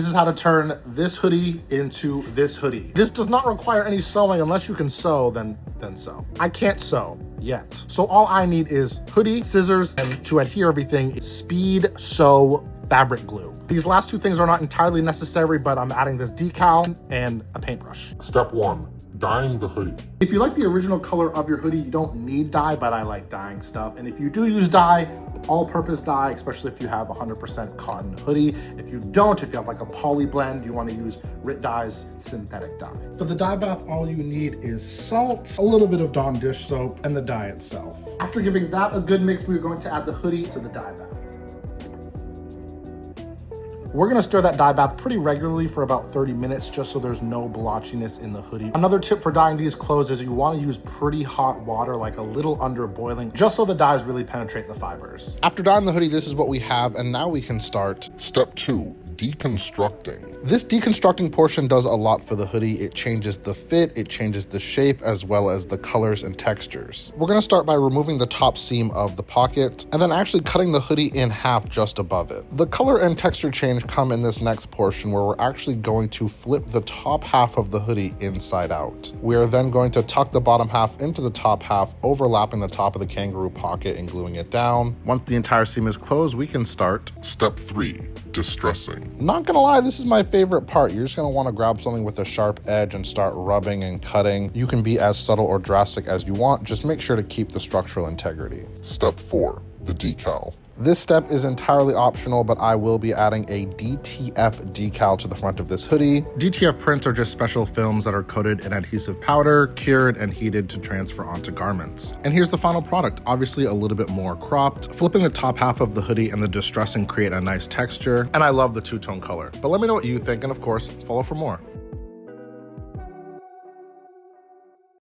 This is how to turn this hoodie into this hoodie. This does not require any sewing. Unless you can sew, then sew. I can't sew yet. So all I need is hoodie, scissors, and to adhere everything, Speed Sew fabric glue. These last two things are not entirely necessary, but I'm adding this decal and a paintbrush. Step 1. Dyeing the hoodie. If you like the original color of your hoodie, you don't need dye, but I like dyeing stuff. And if you do use dye, all-purpose dye, especially if you have 100% cotton hoodie. If you don't, if you have like a poly blend, you want to use RIT Dye's synthetic dye. For the dye bath, all you need is salt, a little bit of Dawn dish soap, and the dye itself. After giving that a good mix, we're going to add the hoodie to the dye bath. We're gonna stir that dye bath pretty regularly for about 30 minutes just so there's no blotchiness in the hoodie. Another tip for dyeing these clothes is you wanna use pretty hot water, like a little under boiling, just so the dyes really penetrate the fibers. After dyeing the hoodie, this is what we have, and now we can start. Step 2. Deconstructing. This deconstructing portion does a lot for the hoodie. It changes the fit, it changes the shape, as well as the colors and textures. We're gonna start by removing the top seam of the pocket, and then actually cutting the hoodie in half just above it. The color and texture change come in this next portion, where we're actually going to flip the top half of the hoodie inside out. We are then going to tuck the bottom half into the top half, overlapping the top of the kangaroo pocket and gluing it down. Once the entire seam is closed, we can start. Step 3. Distressing. Not gonna lie, this is my favorite part. You're just gonna wanna grab something with a sharp edge and start rubbing and cutting. You can be as subtle or drastic as you want. Just make sure to keep the structural integrity. Step 4. The decal. This step is entirely optional, but I will be adding a DTF decal to the front of this hoodie. DTF prints are just special films that are coated in adhesive powder, cured and heated to transfer onto garments. And here's the final product, obviously a little bit more cropped. Flipping the top half of the hoodie and the distressing create a nice texture, and I love the two-tone color. But let me know what you think, and of course, follow for more.